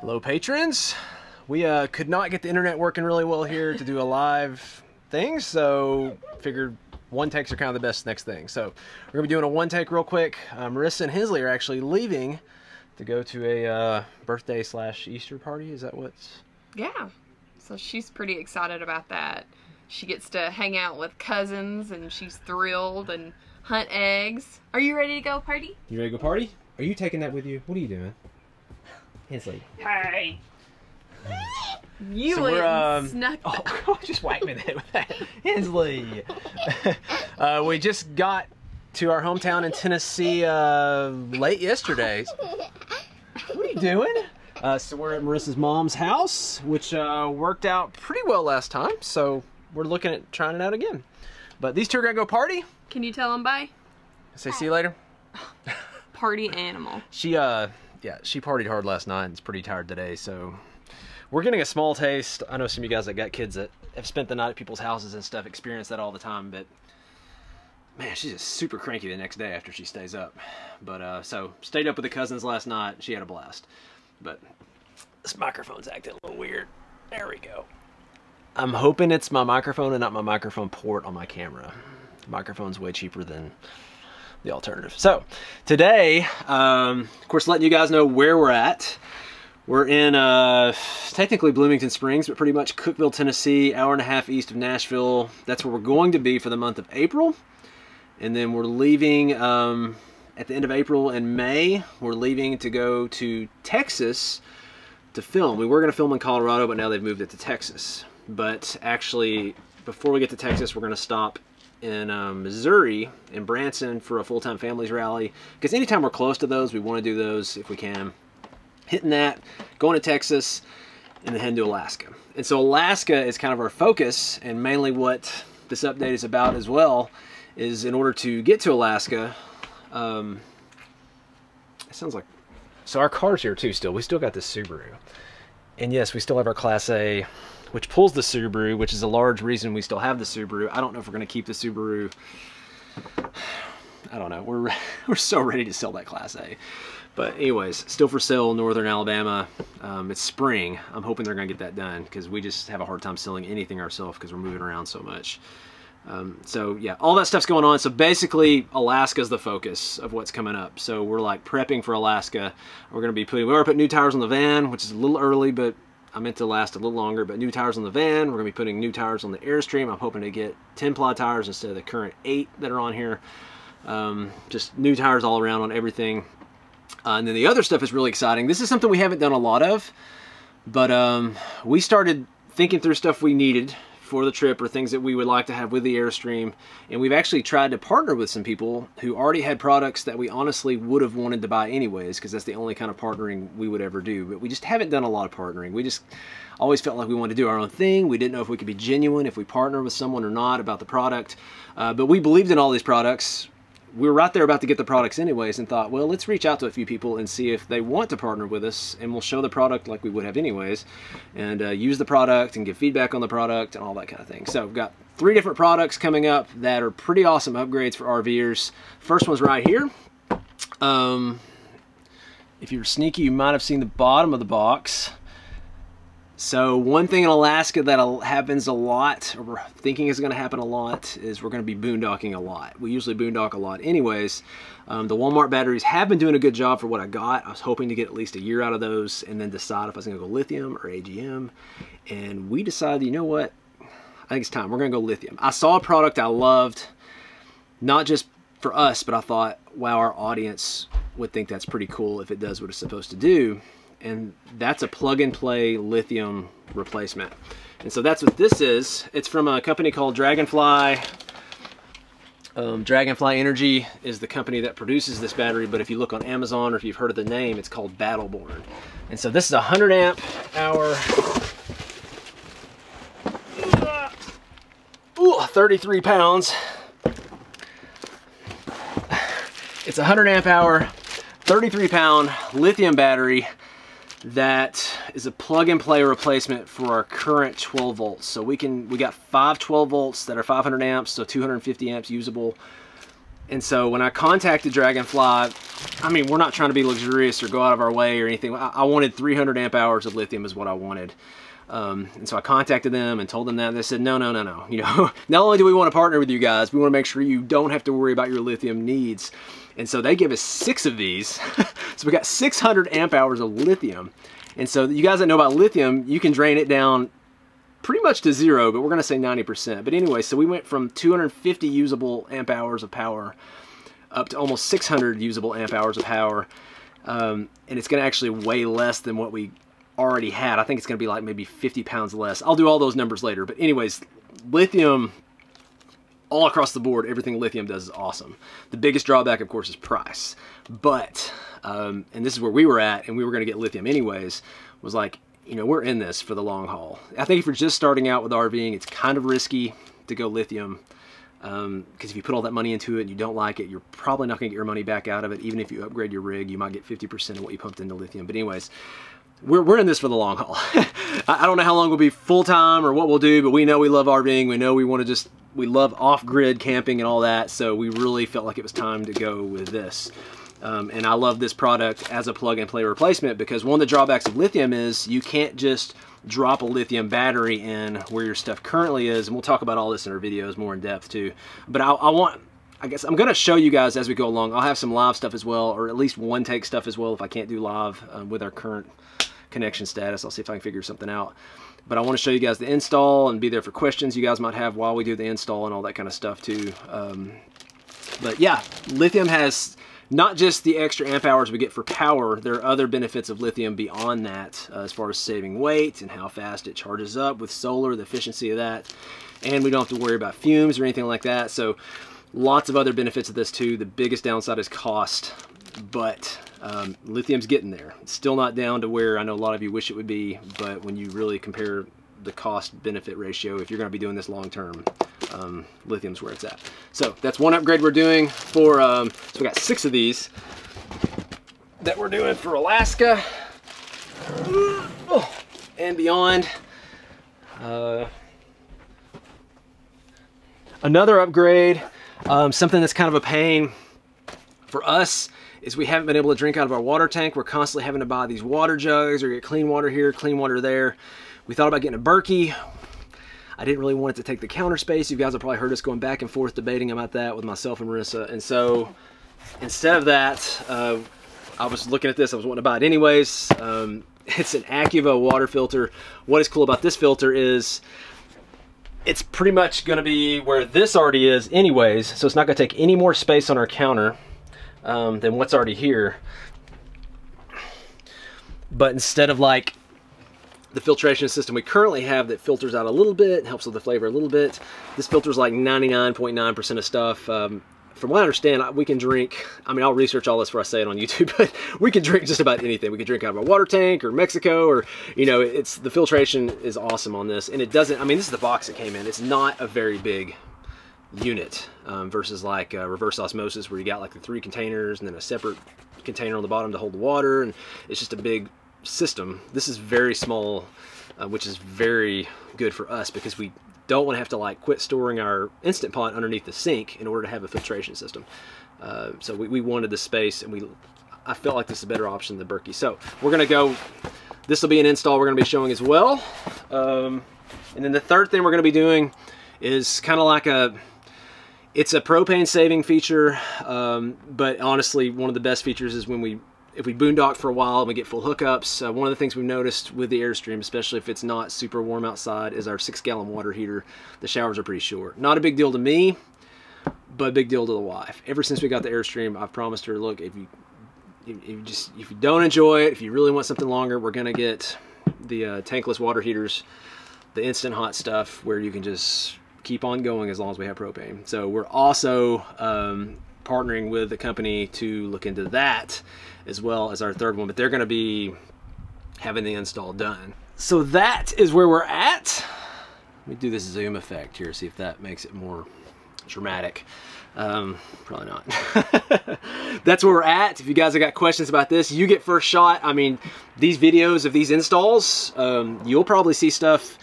Hello patrons. We could not get the internet working really well here to do a live thing, so figured one takes are kind of the best next thing. So we're gonna be doing a one take real quick. Marissa and Hensley are actually leaving to go to a birthday / Easter party. Is that what's? Yeah, so she's pretty excited about that. She gets to hang out with cousins and she's thrilled and hunt eggs. Are you ready to go party? You ready to go party? Are you taking that with you? What are you doing? Hensley. Hey. You So went snuck that. Oh, just whack me in the head with that. Hensley. We just got to our hometown in Tennessee late yesterday. What are you doing? So we're at Marissa's mom's house, which worked out pretty well last time. So we're looking at trying it out again. But these two are gonna go party. Can you tell them bye? Say see you later. Party animal. Yeah, she partied hard last night and is pretty tired today, so we're getting a small taste. I know some of you guys that got kids that have spent the night at people's houses and stuff experience that all the time, but man, she's just super cranky the next day after she stays up. But so stayed up with the cousins last night. She had a blast. But this microphone's acting a little weird. There we go. I'm hoping it's my microphone and not my microphone port on my camera. The microphone's way cheaper than the alternative. So today, of course, letting you guys know where we're at. We're in technically Bloomington Springs, but pretty much Cookeville, Tennessee, hour and a half east of Nashville. That's where we're going to be for the month of April. And then we're leaving at the end of April and May. We're leaving to go to Texas to film. We were going to film in Colorado, but now they've moved it to Texas. But actually, before we get to Texas, we're going to stop in Missouri, in Branson, for a full-time families rally, because anytime we're close to those, we want to do those if we can. Hitting that, going to Texas, and then heading to Alaska. And so Alaska is kind of our focus, and mainly what this update is about as well is in order to get to Alaska, it sounds like, so our car's here too still. We still got this Subaru. And yes, we still have our Class A, which pulls the Subaru, which is a large reason we still have the Subaru. I don't know if we're going to keep the Subaru. I don't know. We're so ready to sell that Class A. But anyways, still for sale in Northern Alabama. It's spring. I'm hoping they're going to get that done because we just have a hard time selling anything ourselves because we're moving around so much. So yeah, all that stuff's going on. So basically, Alaska's the focus of what's coming up. So we're like prepping for Alaska. We're going to be we already put new tires on the van, which is a little early, but I meant to last a little longer. But new tires on the van. We're going to be putting new tires on the Airstream. I'm hoping to get 10-ply tires instead of the current 8 that are on here. Just new tires all around on everything. And then the other stuff is really exciting. This is something we haven't done a lot of, but we started thinking through stuff we needed for the trip or things that we would like to have with the Airstream. And we've actually tried to partner with some people who already had products that we honestly would have wanted to buy anyways, because that's the only kind of partnering we would ever do. But we just haven't done a lot of partnering. We just always felt like we wanted to do our own thing. We didn't know if we could be genuine, if we partner with someone or not about the product. But we believed in all these products. We were right there about to get the products anyways and thought, well, let's reach out to a few people and see if they want to partner with us, and we'll show the product like we would have anyways, and use the product and give feedback on the product and all that kind of thing. So we've got 3 different products coming up that are pretty awesome upgrades for RVers. First one's right here. If you're sneaky, you might have seen the bottom of the box. So one thing in Alaska that happens a lot, or we're thinking is going to happen a lot, is we're going to be boondocking a lot. We usually boondock a lot anyways. The Walmart batteries have been doing a good job for what I got. I was hoping to get at least a year out of those and then decide if I was going to go lithium or AGM. And we decided, you know what? I think it's time. We're going to go lithium. I saw a product I loved, not just for us, but I thought, wow, our audience would think that's pretty cool if it does what it's supposed to do. And that's a plug-and-play lithium replacement. And so that's what this is. It's from a company called Dragonfly. Dragonfly Energy is the company that produces this battery, but if you look on Amazon or if you've heard of the name, it's called Battleborn. And so this is a 100 amp hour, 33 pounds. It's a 100 amp hour, 33 pound lithium battery that is a plug-and-play replacement for our current 12 volts. So we got 5 12 volts that are 500 amps, so 250 amps usable. And so when I contacted Dragonfly, I mean, we're not trying to be luxurious or go out of our way or anything. I wanted 300 amp hours of lithium is what I wanted. And so I contacted them and told them that. They said, no. You know, not only do we want to partner with you guys, we want to make sure you don't have to worry about your lithium needs. And so they give us 6 of these. So we got 600 amp hours of lithium. And so you guys that know about lithium, you can drain it down pretty much to 0, but we're going to say 90%. But anyway, so we went from 250 usable amp hours of power up to almost 600 usable amp hours of power. And it's going to actually weigh less than what we already had. I think it's going to be like maybe 50 pounds less. I'll do all those numbers later. But anyways, lithium, all across the board, everything lithium does is awesome. The biggest drawback, of course, is price. But, and this is where we were at, and we were going to get lithium anyways, was like, you know, we're in this for the long haul. I think if you're just starting out with RVing, it's kind of risky to go lithium, because if you put all that money into it and you don't like it, you're probably not going to get your money back out of it. Even if you upgrade your rig, you might get 50% of what you pumped into lithium. But anyways, we're in this for the long haul. I don't know how long we'll be full-time or what we'll do, but we know we love RVing. We know we want to just, we love off-grid camping and all that, so we really felt like it was time to go with this. And I love this product as a plug-and-play replacement, because one of the drawbacks of lithium is you can't just drop a lithium battery in where your stuff currently is, and we'll talk about all this in our videos more in depth too. But I guess I'm going to show you guys as we go along. I'll have some live stuff as well, or at least one take stuff as well if I can't do live with our current connection status. I'll see if I can figure something out. But I want to show you guys the install and be there for questions you guys might have while we do the install and all that kind of stuff too. But yeah, lithium has not just the extra amp hours we get for power, there are other benefits of lithium beyond that, as far as saving weight and how fast it charges up with solar, the efficiency of that. And we don't have to worry about fumes or anything like that. So lots of other benefits of this too. The biggest downside is cost, but lithium's getting there. It's still not down to where I know a lot of you wish it would be, but when you really compare the cost benefit ratio, if you're going to be doing this long term, lithium's where it's at. So that's one upgrade we're doing for, so we got 6 of these that we're doing for Alaska and beyond. Another upgrade, something that's kind of a pain for us, is we haven't been able to drink out of our water tank. We're constantly having to buy these water jugs or get clean water here, clean water there. We thought about getting a Berkey. I didn't really want it to take the counter space. You guys have probably heard us going back and forth debating about that with myself and Marissa. And so instead of that, I was looking at this. I was wanting to buy it anyways. It's an Acuva water filter. What is cool about this filter is it's pretty much going to be where this already is anyways. So it's not going to take any more space on our counter than what's already here. But instead of like the filtration system we currently have that filters out a little bit, helps with the flavor a little bit, this filters like 99.9% of stuff. From what I understand, we can drink, I mean, I'll research all this before I say it on YouTube, but we can drink just about anything. We can drink out of a water tank or Mexico, or, you know, the filtration is awesome on this. And it doesn't, I mean, this is the box it came in. It's not a very big unit versus like reverse osmosis, where you got like the 3 containers and then a separate container on the bottom to hold the water, and it's just a big system. This is very small, which is very good for us because we don't want to have to like quit storing our Instant Pot underneath the sink in order to have a filtration system. So we wanted the space, and I felt like this is a better option than the Berkey. So we're gonna go, this will be an install we're gonna be showing as well. And then the third thing we're gonna be doing is kind of like it's a propane saving feature, but honestly one of the best features is if we boondock for a while and we get full hookups. One of the things we've noticed with the Airstream, especially if it's not super warm outside, is our 6-gallon water heater. The showers are pretty short. Not a big deal to me, but a big deal to the wife. Ever since we got the Airstream, I've promised her, look, if you don't enjoy it, if you really want something longer, we're gonna get the tankless water heaters, the instant hot stuff, where you can just keep on going as long as we have propane. So we're also partnering with the company to look into that as well as our third one, but they're going to be having the install done. So that is where we're at. Let me do this zoom effect here, see if that makes it more dramatic. Probably not. That's where we're at. If you guys have got questions about this, you get first shot. I mean, these videos of these installs, you'll probably see stuff,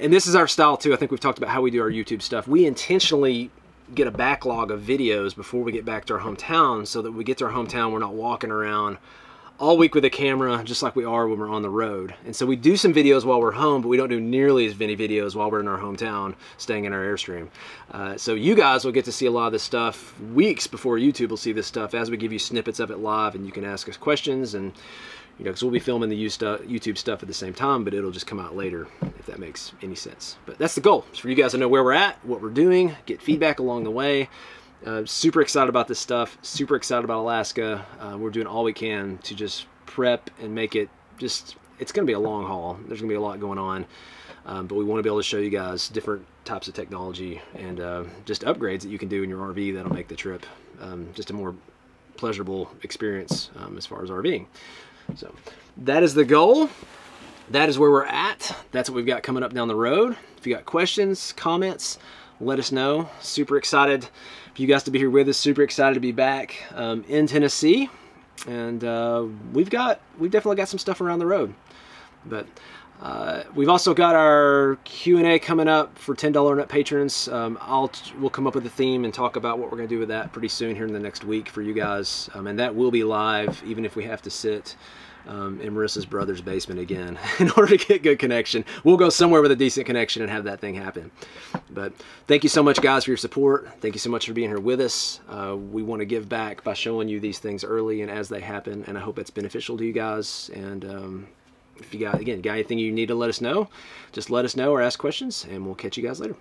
and this is our style too. I think we've talked about how we do our YouTube stuff. We intentionally get a backlog of videos before we get back to our hometown, so that when we get to our hometown, we're not walking around all week with a camera just like we are when we're on the road. And so we do some videos while we're home, but we don't do nearly as many videos while we're in our hometown staying in our Airstream. So you guys will get to see a lot of this stuff weeks before YouTube will see this stuff, as we give you snippets of it live, and you can ask us questions. And you know, because we'll be filming the YouTube stuff at the same time, but it'll just come out later, if that makes any sense. But that's the goal, is for you guys to know where we're at, what we're doing, get feedback along the way. Super excited about this stuff, super excited about Alaska. We're doing all we can to just prep and make it just, it's going to be a long haul. There's going to be a lot going on, but we want to be able to show you guys different types of technology and just upgrades that you can do in your RV that'll make the trip just a more pleasurable experience as far as RVing. So that is the goal. That is where we're at. That's what we've got coming up down the road. If you got questions, comments, let us know. Super excited for you guys to be here with us. Super excited to be back in Tennessee, and we've definitely got some stuff around the road. But we've also got our Q&A coming up for $10 net patrons. We'll come up with a theme and talk about what we're going to do with that pretty soon here in the next week for you guys, and that will be live, even if we have to sit in Marissa's brother's basement again in order to get good connection. We'll go somewhere with a decent connection and have that thing happen. But thank you so much, guys, for your support. Thank you so much for being here with us. We want to give back by showing you these things early and as they happen, and I hope it's beneficial to you guys. And if you got anything you need to let us know, just let us know or ask questions, and we'll catch you guys later.